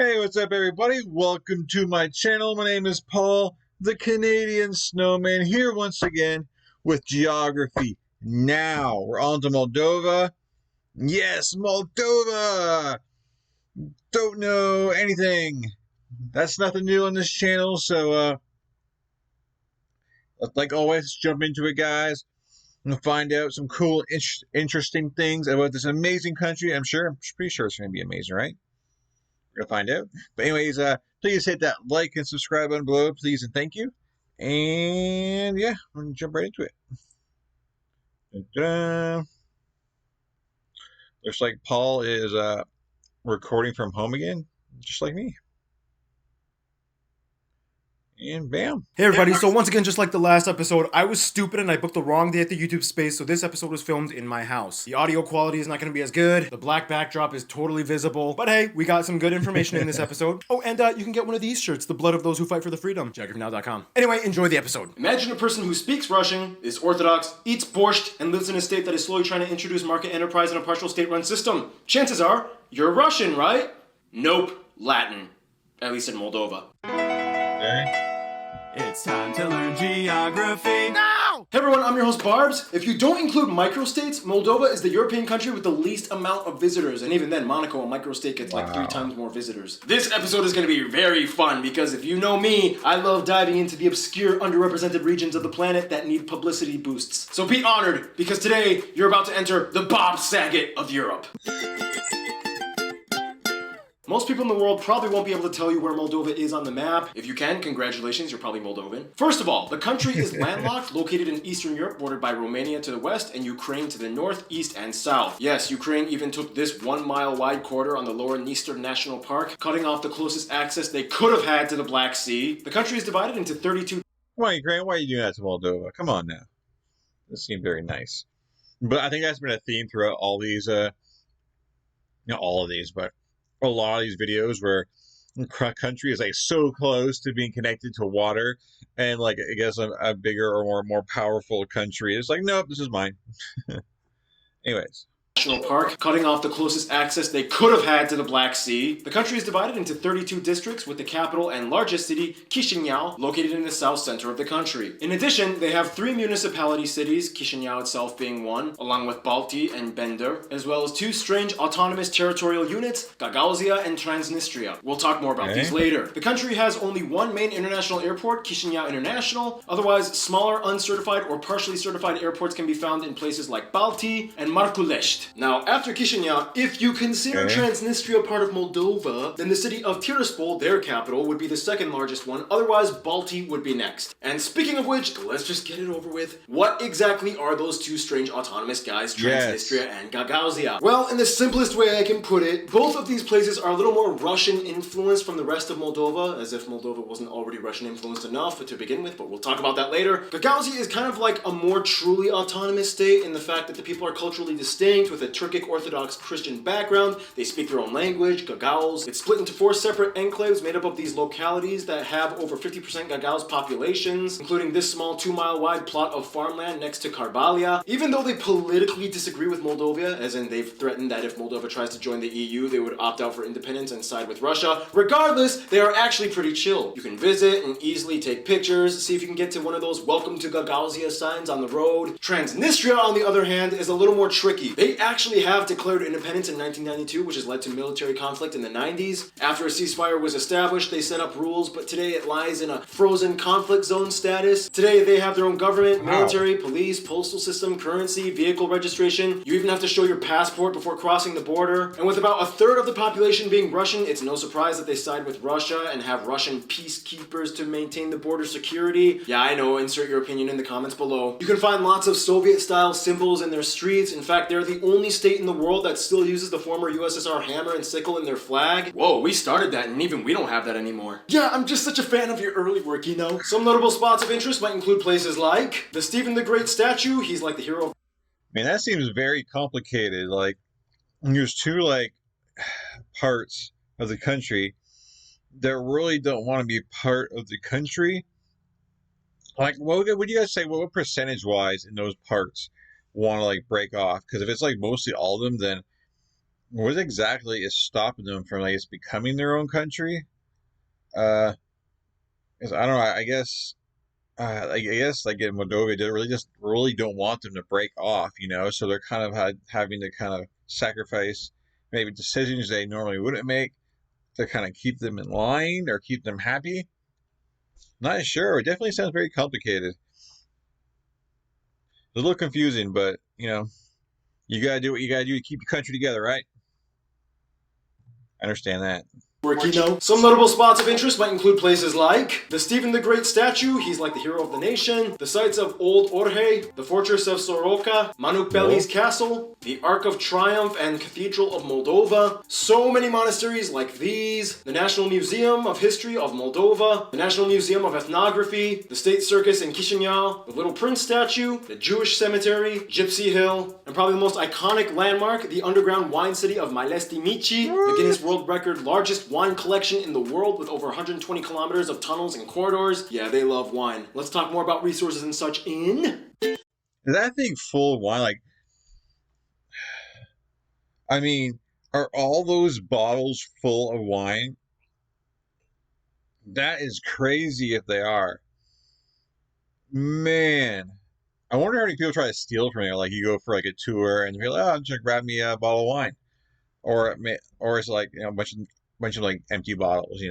Hey, what's up, everybody? Welcome to my channel. My name is Paul, the Canadian Snowman, here once again with geography. Now, we're on to Moldova. Yes, Moldova! Don't know anything. That's nothing new on this channel, so, like always, let's jump into it, guys. And find out some cool, interesting things about this amazing country. I'm pretty sure it's going to be amazing, right? We're gonna find out. But anyways, please hit that like and subscribe button below, please and thank you. And yeah, we're gonna jump right into it. Ta-da. Looks like Paul is recording from home again, just like me. And bam. Hey everybody, so once again, just like the last episode, I was stupid and I booked the wrong day at the YouTube space, so this episode was filmed in my house. The audio quality is not going to be as good, the black backdrop is totally visible, but hey, we got some good information in this episode. Oh, and you can get one of these shirts, The Blood of Those Who Fight for the Freedom, geographynow.com. Anyway, enjoy the episode. Imagine a person who speaks Russian, is Orthodox, eats borscht, and lives in a state that is slowly trying to introduce market enterprise in a partial state-run system. Chances are, you're Russian, right? Nope, Latin. At least in Moldova. Okay. It's time to learn geography now! Hey everyone, I'm your host Barbs. If you don't include microstates, Moldova is the European country with the least amount of visitors, and even then, Monaco, a microstate, gets like 3 times more visitors. This episode is going to be very fun because if you know me, I love diving into the obscure, underrepresented regions of the planet that need publicity boosts. So be honored, because today you're about to enter the Bob Saget of Europe. Most people in the world probably won't be able to tell you where Moldova is on the map. If you can, congratulations, you're probably Moldovan. First of all, the country is landlocked, located in Eastern Europe, bordered by Romania to the west and Ukraine to the north, east, and south. Yes, Ukraine even took this 1-mile wide corridor on the lower Dniester National Park, cutting off the closest access they could have had to the Black Sea. The country is divided into 32... Come on, Ukraine, why are you doing that to Moldova? Come on now. This seemed very nice. But I think that's been a theme throughout all these, not all of these, but a lot of these videos where the country is like so close to being connected to water, and like I guess a bigger or more powerful country is like, nope, this is mine. Anyways. National Park, cutting off the closest access they could have had to the Black Sea. The country is divided into 32 districts, with the capital and largest city, Chisinau, located in the south center of the country. In addition, they have 3 municipality cities, Chisinau itself being one, along with Balti and Bender, as well as 2 strange autonomous territorial units, Gagauzia and Transnistria. We'll talk more about these later. The country has only 1 main international airport, Chisinau International. Otherwise, smaller, uncertified, or partially certified airports can be found in places like Balti and Markulești. Now, after Chisinau, if you consider Transnistria part of Moldova, then the city of Tiraspol, their capital, would be the second largest one. Otherwise, Balti would be next. And speaking of which, let's just get it over with. What exactly are those 2 strange autonomous guys, Transnistria and Gagauzia? Well, in the simplest way I can put it, both of these places are a little more Russian influenced from the rest of Moldova, as if Moldova wasn't already Russian influenced enough to begin with, but we'll talk about that later. Gagauzia is kind of like a more truly autonomous state in the fact that the people are culturally distinct, with a Turkic Orthodox Christian background. They speak their own language, Gagauz. It's split into 4 separate enclaves made up of these localities that have over 50% Gagauz populations, including this small 2-mile wide plot of farmland next to Karbalia. Even though they politically disagree with Moldova, as in they've threatened that if Moldova tries to join the EU, they would opt out for independence and side with Russia. Regardless, they are actually pretty chill. You can visit and easily take pictures, see if you can get to one of those welcome to Gagauzia signs on the road. Transnistria, on the other hand, is a little more tricky. They actually have declared independence in 1992, which has led to military conflict in the 90s. After a ceasefire was established, they set up rules, but today it lies in a frozen conflict zone status. Today they have their own government, military, police, postal system, currency, vehicle registration. You even have to show your passport before crossing the border. And with about 1/3 of the population being Russian, it's no surprise that they side with Russia and have Russian peacekeepers to maintain the border security. Yeah, I know, insert your opinion in the comments below. You can find lots of Soviet-style symbols in their streets. In fact, they're the only state in the world that still uses the former USSR hammer and sickle in their flag. Whoa, we started that and even we don't have that anymore. Yeah, I'm just such a fan of your early work, you know? Some notable spots of interest might include places like the Stephen the Great statue. He's like the hero of... I mean, that seems very complicated. Like, there's 2, like, parts of the country that really don't want to be part of the country. Like, what would you guys say, what percentage-wise in those parts want to like break off? Because if it's like mostly all of them, then what exactly is stopping them from, I guess, becoming their own country? Uh, 'Cause I don't know. I guess like in Moldova, they really don't want them to break off, So they're kind of having to kind of sacrifice maybe decisions they normally wouldn't make to kind of keep them in line or keep them happy. Not sure. It definitely sounds very complicated. It's a little confusing, but you gotta do what you gotta do to keep your country together, right? I understand that. Burkina. Some notable spots of interest might include places like the Stephen the Great statue, he's like the hero of the nation, the sites of Old Orhe, the fortress of Soroka, Manukbeli's castle, the Ark of Triumph and Cathedral of Moldova, so many monasteries like these, the National Museum of History of Moldova, the National Museum of Ethnography, the State Circus in Chisinau, the Little Prince statue, the Jewish Cemetery, Gypsy Hill, and probably the most iconic landmark, the underground wine city of Mileștimici, the Guinness World Record largest wine collection in the world with over 120 kilometers of tunnels and corridors. Yeah, they love wine. Let's talk more about resources and such in... Is that thing full of wine? Like, I mean, are all those bottles full of wine? That is crazy if they are. Man, I wonder how many people try to steal from you. Like, you go for like a tour and you're like, "Oh, I'm just gonna grab me a bottle of wine," or it's like a bunch of like empty bottles.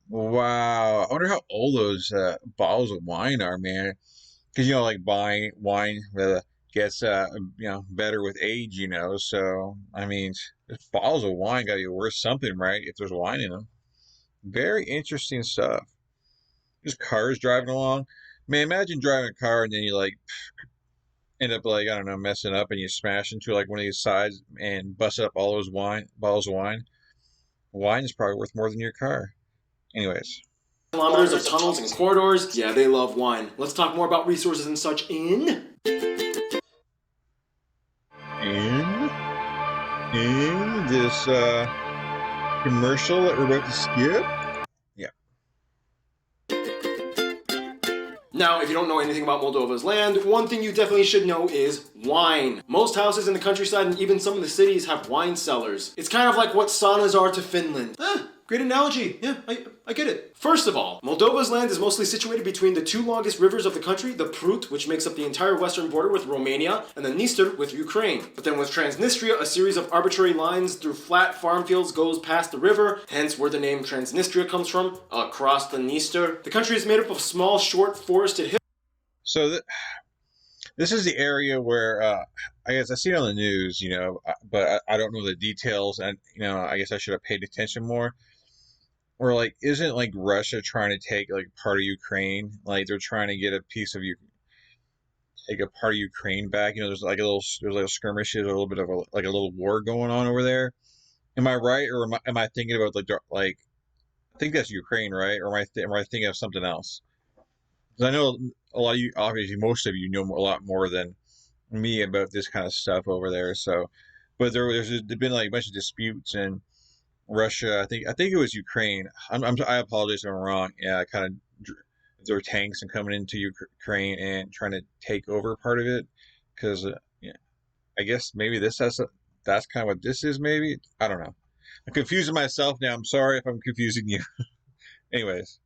Wow, I wonder how old those bottles of wine are, man. Because like buying wine gets better with age. So I mean, bottles of wine got to be worth something, right? If there's wine in them. Very interesting stuff. Just cars driving along. Man, imagine driving a car and then you like end up like, I don't know, messing up and you smash into like one of these sides and bust up all those bottles of wine. Wine is probably worth more than your car. Anyways. Kilometers of tunnels and corridors. Yeah, they love wine. Let's talk more about resources and such in... In this commercial that we're about to skip. Yeah. Now, if you don't know anything about Moldova's land, one thing you definitely should know is wine. Most houses in the countryside and even some of the cities have wine cellars. It's kind of like what saunas are to Finland. Great analogy. Yeah, I get it. First of all, Moldova's land is mostly situated between the two longest rivers of the country, the Prut, which makes up the entire western border with Romania, and the Dniester with Ukraine. But then with Transnistria, a series of arbitrary lines through flat farm fields goes past the river, hence where the name Transnistria comes from, across the Dniester. The country is made up of small, short, forested hills. So this is the area where I guess I see it on the news, but I don't know the details, and I guess I should have paid attention more. Or like, isn't like Russia trying to take like part of Ukraine? Like they're trying to get a piece of take a part of Ukraine back. There's like skirmishes, or a little bit of a little war going on over there. Am I right, or am I thinking about like I think that's Ukraine, right? Or am I thinking of something else? Because I know a lot of you, obviously, most of you know a lot more than me about this kind of stuff over there. So, but there's been like a bunch of disputes and. Russia, I think it was Ukraine. I apologize if I'm wrong. Yeah, kind of there were tanks and coming into Ukraine and trying to take over part of it. Because I guess maybe that's kind of what this is. Maybe I don't know. I'm confusing myself now. I'm sorry if I'm confusing you. Anyways.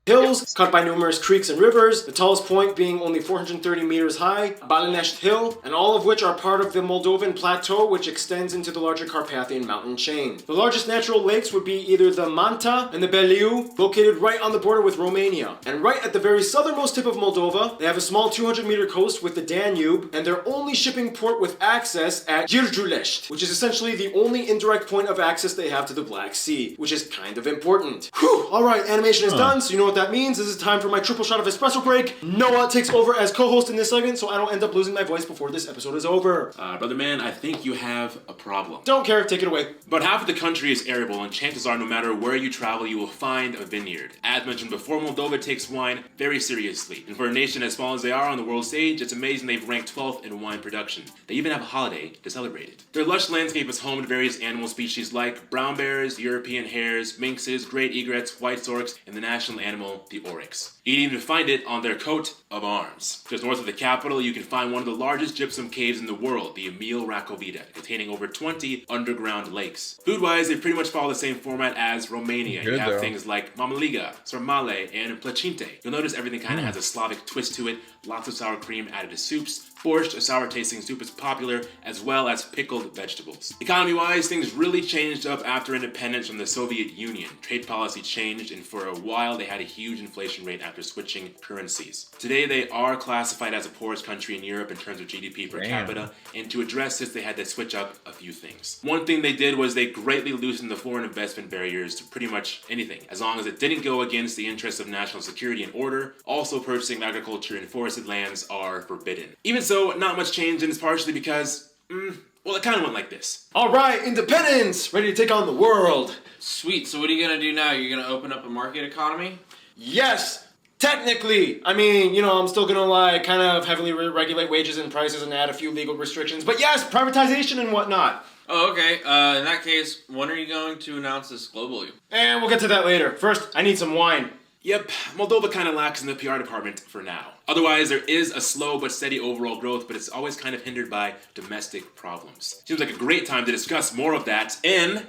Hills, cut by numerous creeks and rivers, the tallest point being only 430 meters high, Balanești Hill, and all of which are part of the Moldovan Plateau, which extends into the larger Carpathian mountain chain. The largest natural lakes would be either the Manta and the Beliu, located right on the border with Romania. And right at the very southernmost tip of Moldova, they have a small 200-meter coast with the Danube, and their only shipping port with access at Giurgiulești, which is essentially the only indirect point of access they have to the Black Sea, which is kind of important. Whew! Alright, animation is done, so you know what that means. This is time for my triple shot of Espresso Break. Noah takes over as co-host in this segment, so I don't end up losing my voice before this episode is over. Brother man, I think you have a problem. Don't care, take it away. About half of the country is arable, and chances are no matter where you travel, you will find a vineyard. As mentioned before, Moldova takes wine very seriously. And for a nation as small as they are on the world stage, it's amazing they've ranked 12th in wine production. They even have a holiday to celebrate it. Their lush landscape is home to various animal species like brown bears, European hares, minxes, great egrets, white storks, and the national animal animal, the oryx. You can even find it on their coat of arms. Just north of the capital, you can find one of the largest gypsum caves in the world, the Emil Rakovita, containing over 20 underground lakes. Food-wise, they pretty much follow the same format as Romania. You have things like mamaliga, sarmale, and placinte. You'll notice everything kind of has a Slavic twist to it. Lots of sour cream added to soups. Borscht, a sour-tasting soup, is popular, as well as pickled vegetables. Economy-wise, things really changed up after independence from the Soviet Union. Trade policy changed, and for a while they had a huge inflation rate after switching currencies. Today, they are classified as the poorest country in Europe in terms of GDP per capita, and to address this, they had to switch up a few things. One thing they did was they greatly loosened the foreign investment barriers to pretty much anything, as long as it didn't go against the interests of national security and order. Also, purchasing agriculture in forested lands are forbidden. Even so, not much change, and it's partially because, well, it kind of went like this. All right, independence! Ready to take on the world. Sweet, so what are you gonna do now? You're gonna open up a market economy? Yes! Technically! I mean, you know, I'm still gonna like kind of heavily regulate wages and prices and add a few legal restrictions, but yes, privatization and whatnot. Oh, okay. In that case, when are you going to announce this globally? And we'll get to that later. First, I need some wine. Yep, Moldova kind of lacks in the PR department for now. Otherwise, there is a slow but steady overall growth, but it's always kind of hindered by domestic problems. Seems like a great time to discuss more of that in...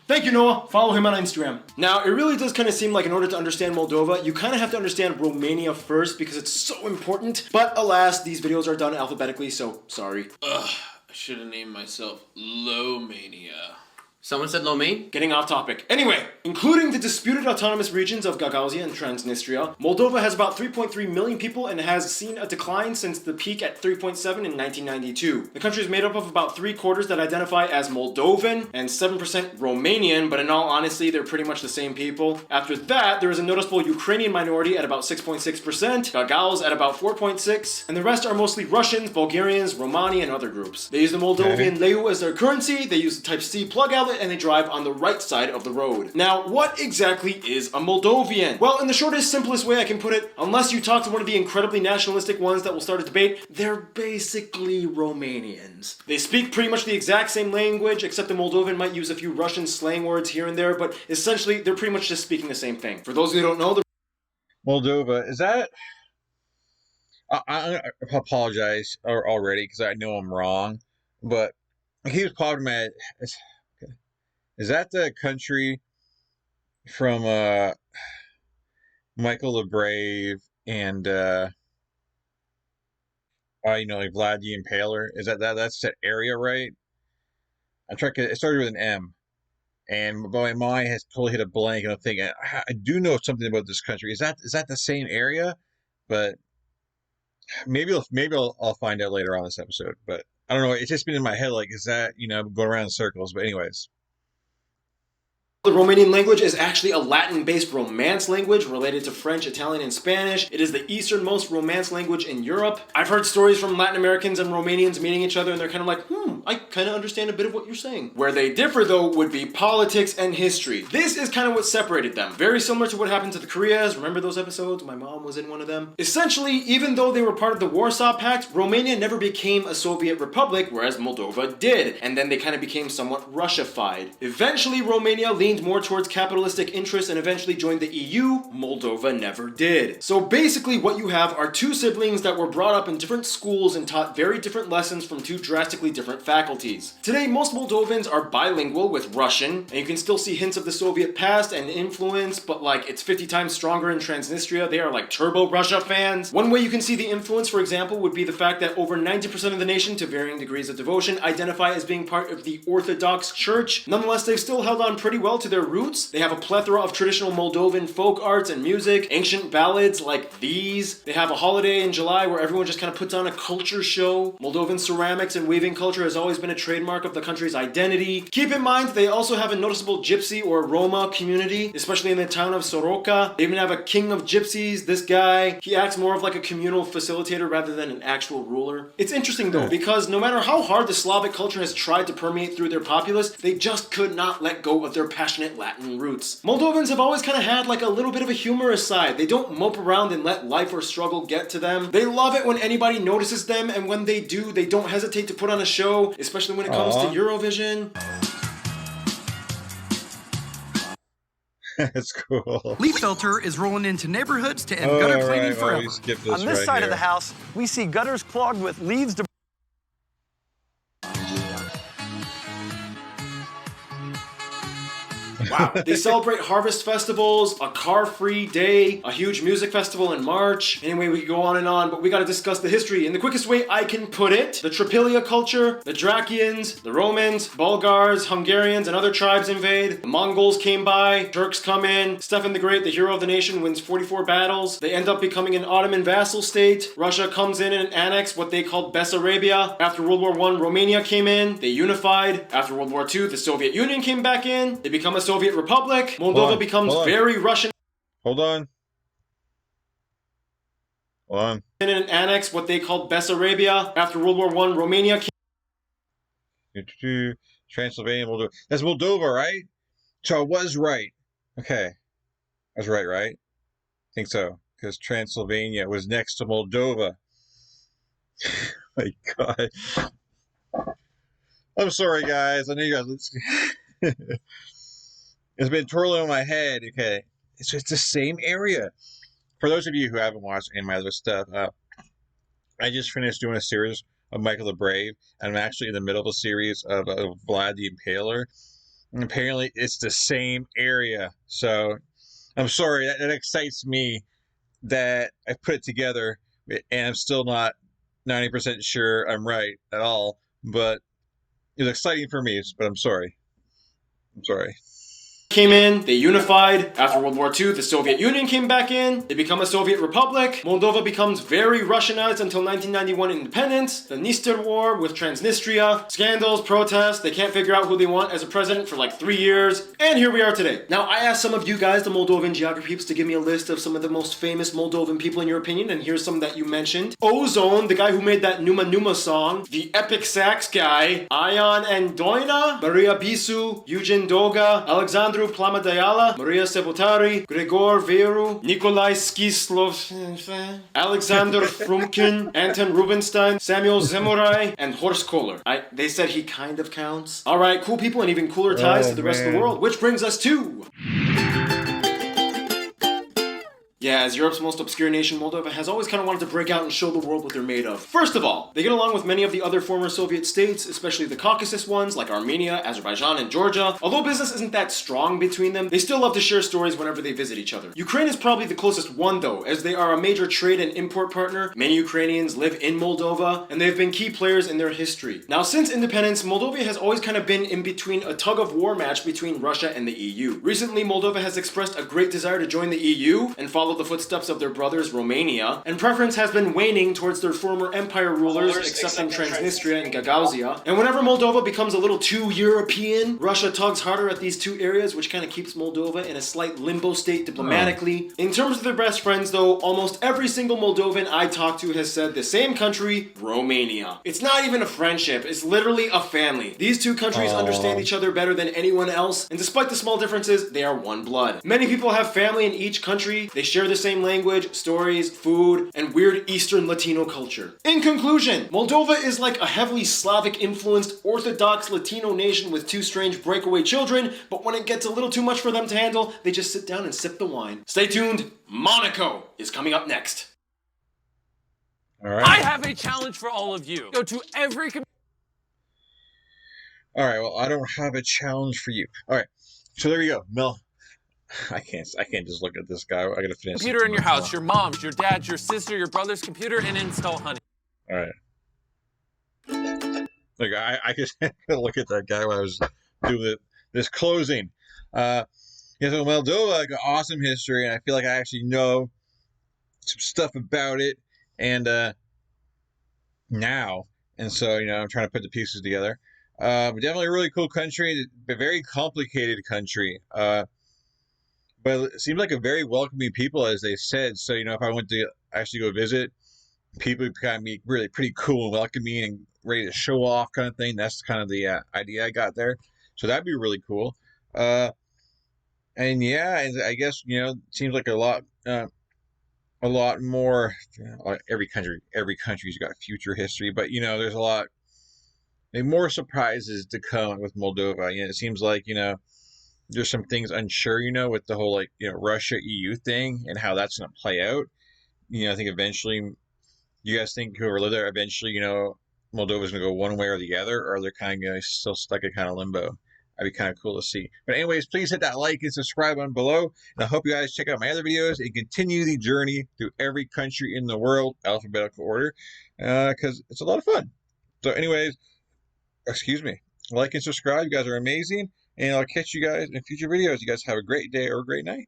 Thank you, Noah. Follow him on Instagram. Now, it really does kind of seem like in order to understand Moldova, you kind of have to understand Romania first because it's so important. But alas, these videos are done alphabetically, so sorry. Ugh, I should have named myself Lomania. Someone said Lomain? Getting off topic. Anyway, including the disputed autonomous regions of Gagauzia and Transnistria, Moldova has about 3.3 million people and has seen a decline since the peak at 3.7 in 1992. The country is made up of about 3/4 that identify as Moldovan and 7% Romanian, but in all honesty, they're pretty much the same people. After that, there is a noticeable Ukrainian minority at about 6.6%, Gagauz at about 4.6%, and the rest are mostly Russians, Bulgarians, Romani, and other groups. They use the Moldovan leu as their currency, they use the Type-C plug outlet, and they drive on the right side of the road. Now, what exactly is a Moldovan? Well, in the shortest, simplest way I can put it, unless you talk to one of the incredibly nationalistic ones that will start a debate, they're basically Romanians. They speak pretty much the exact same language, except the Moldovan might use a few Russian slang words here and there, but essentially, they're pretty much just speaking the same thing. For those who don't know, Moldova, is that... I apologize already because I know I'm wrong, but he was popping at... Is that the country from Michael the Brave and like Vlad the Impaler? Is that's that area, right? I'm trying to, it started with an M, and my mind has totally hit a blank, and I'm thinking I do know something about this country. Is that the same area? But maybe I'll find out later on this episode. But I don't know. It's just been in my head, like, is that going around in circles? But anyways. The Romanian language is actually a Latin-based Romance language related to French, Italian, and Spanish. It is the easternmost Romance language in Europe. I've heard stories from Latin Americans and Romanians meeting each other and they're kind of like, I kind of understand a bit of what you're saying. Where they differ though would be politics and history. This is kind of what separated them. Very similar to what happened to the Koreas. Remember those episodes? My mom was in one of them. Essentially, even though they were part of the Warsaw Pact, Romania never became a Soviet republic, whereas Moldova did. And then they kind of became somewhat Russified. Eventually, Romania leaned more towards capitalistic interests and eventually joined the EU. Moldova never did. So basically what you have are two siblings that were brought up in different schools and taught very different lessons from two drastically different faculties. Today, most Moldovans are bilingual with Russian, and you can still see hints of the Soviet past and influence, but like it's 50 times stronger in Transnistria. They are like turbo Russia fans. One way you can see the influence, for example, would be the fact that over 90% of the nation, to varying degrees of devotion, identify as being part of the Orthodox Church. Nonetheless, they've still held on pretty well to their roots. They have a plethora of traditional Moldovan folk arts and music, ancient ballads like these. They have a holiday in July where everyone just kind of puts on a culture show. Moldovan ceramics and weaving culture has always been a trademark of the country's identity. Keep in mind, they also have a noticeable Gypsy or Roma community, especially in the town of Soroca. They even have a king of gypsies, this guy. He acts more of like a communal facilitator rather than an actual ruler. It's interesting though, because no matter how hard the Slavic culture has tried to permeate through their populace, they just could not let go of their passionate Latin roots. Moldovans have always kind of had like a little bit of a humorous side. They don't mope around and let life or struggle get to them. They love it when anybody notices them, and when they do, they don't hesitate to put on a show, especially when it comes to Eurovision. That's cool. Leaf filter is rolling into neighborhoods to end Oh, gutter all cleaning right, well, forever. we skip this On this right side here. of the house, we see gutters clogged with leaves. Wow. They celebrate harvest festivals, a car-free day, a huge music festival in March. Anyway, we could go on, but we gotta discuss the history in the quickest way I can put it. The Tripilia culture, the Dracians, the Romans, Bulgars, Hungarians, and other tribes invade. The Mongols came by, Turks come in, Stephen the Great, the hero of the nation, wins 44 battles. They end up becoming an Ottoman vassal state. Russia comes in and annexed what they called Bessarabia. After World War I, Romania came in. They unified. After World War II, the Soviet Union came back in. They become a Soviet Republic. Moldova becomes very Russian. Hold on. And annexed what they called Bessarabia. After World War I, Romania came. Transylvania, Moldova. That's Moldova, right? So I was right. Okay. I was right? I think so. Because Transylvania was next to Moldova. My God. I'm sorry, guys. I know you guys. It's been twirling in my head. Okay. It's the same area. For those of you who haven't watched any of my other stuff, I just finished doing a series of Michael the Brave, and I'm actually in the middle of a series of Vlad the Impaler. And apparently, it's the same area. So, I'm sorry. That excites me that I put it together, and I'm still not 90% sure I'm right at all. But it's exciting for me, but I'm sorry. Came in, they unified. After World War II, the Soviet Union came back in. They become a Soviet Republic. Moldova becomes very Russianized until 1991 independence. The Dniester War with Transnistria. Scandals, protests. They can't figure out who they want as a president for like 3 years. And here we are today. Now, I asked some of you guys, the Moldovan geography peeps, to give me a list of some of the most famous Moldovan people in your opinion, and here's some that you mentioned. Ozone, the guy who made that Numa Numa song. The Epic Sax guy. Ion Andoina. Maria Bisu. Eugen Doga. Alexandru Plamadayala, Maria Sebutari, Gregor Veru, Nikolai Skislov, Alexander Frumkin, Anton Rubinstein, Samuel Zemurai, and Horst Kohler. They said he kind of counts. Alright, cool people and even cooler ties to the rest of the world, which brings us to... Yeah, as Europe's most obscure nation, Moldova has always kind of wanted to break out and show the world what they're made of. First of all, they get along with many of the other former Soviet states, especially the Caucasus ones like Armenia, Azerbaijan, and Georgia. Although business isn't that strong between them, they still love to share stories whenever they visit each other. Ukraine is probably the closest one though, as they are a major trade and import partner. Many Ukrainians live in Moldova, and they've been key players in their history. Now, since independence, Moldova has always kind of been in between a tug-of-war match between Russia and the EU. Recently, Moldova has expressed a great desire to join the EU and follow the footsteps of their brothers Romania, and preference has been waning towards their former empire rulers, accepting Transnistria and Gagauzia. And whenever Moldova becomes a little too European, Russia tugs harder at these two areas, which kind of keeps Moldova in a slight limbo state diplomatically. In terms of their best friends though, almost every single Moldovan I talked to has said the same country, Romania. It's not even a friendship, it's literally a family. These two countries understand each other better than anyone else, and despite the small differences, they are one blood. Many people have family in each country, they share the same language, stories, food, and weird Eastern Latino culture. In conclusion, Moldova is like a heavily Slavic-influenced Orthodox Latino nation with two strange breakaway children, but when it gets a little too much for them to handle, they just sit down and sip the wine. Stay tuned, Monaco is coming up next. All right. I have a challenge for all of you. Go to every All right. Well, I don't have a challenge for you. All right. So there you go, Mel. I can't just look at this guy. I gotta finish. computer in your house, your mom's, your dad's, your sister, your brother's computer, and install Honey. All right. Look, I just look at that guy while I was doing this closing. So Moldova got awesome history, and I feel like I actually know some stuff about it, and now, and so I'm trying to put the pieces together. But definitely a really cool country, a very complicated country. But it seems like a very welcoming people, as they said. So, if I went to actually go visit, people would kind of be really pretty cool and welcoming and ready to show off kind of thing. That's kind of the idea I got there. So that'd be really cool. And yeah, I guess, it seems like a lot more, every country's got future history, but, there's a lot more surprises to come with Moldova. It seems like, there's some things unsure, with the whole Russia EU thing and how that's going to play out. I think eventually, you guys think whoever live there eventually, Moldova's going to go one way or the other, or they're kind of still stuck in kind of limbo. That'd be kind of cool to see. But anyways, please hit that like and subscribe on below. And I hope you guys check out my other videos and continue the journey through every country in the world, alphabetical order, because it's a lot of fun. So anyways, excuse me, like and subscribe. You guys are amazing. And I'll catch you guys in future videos. You guys have a great day or a great night.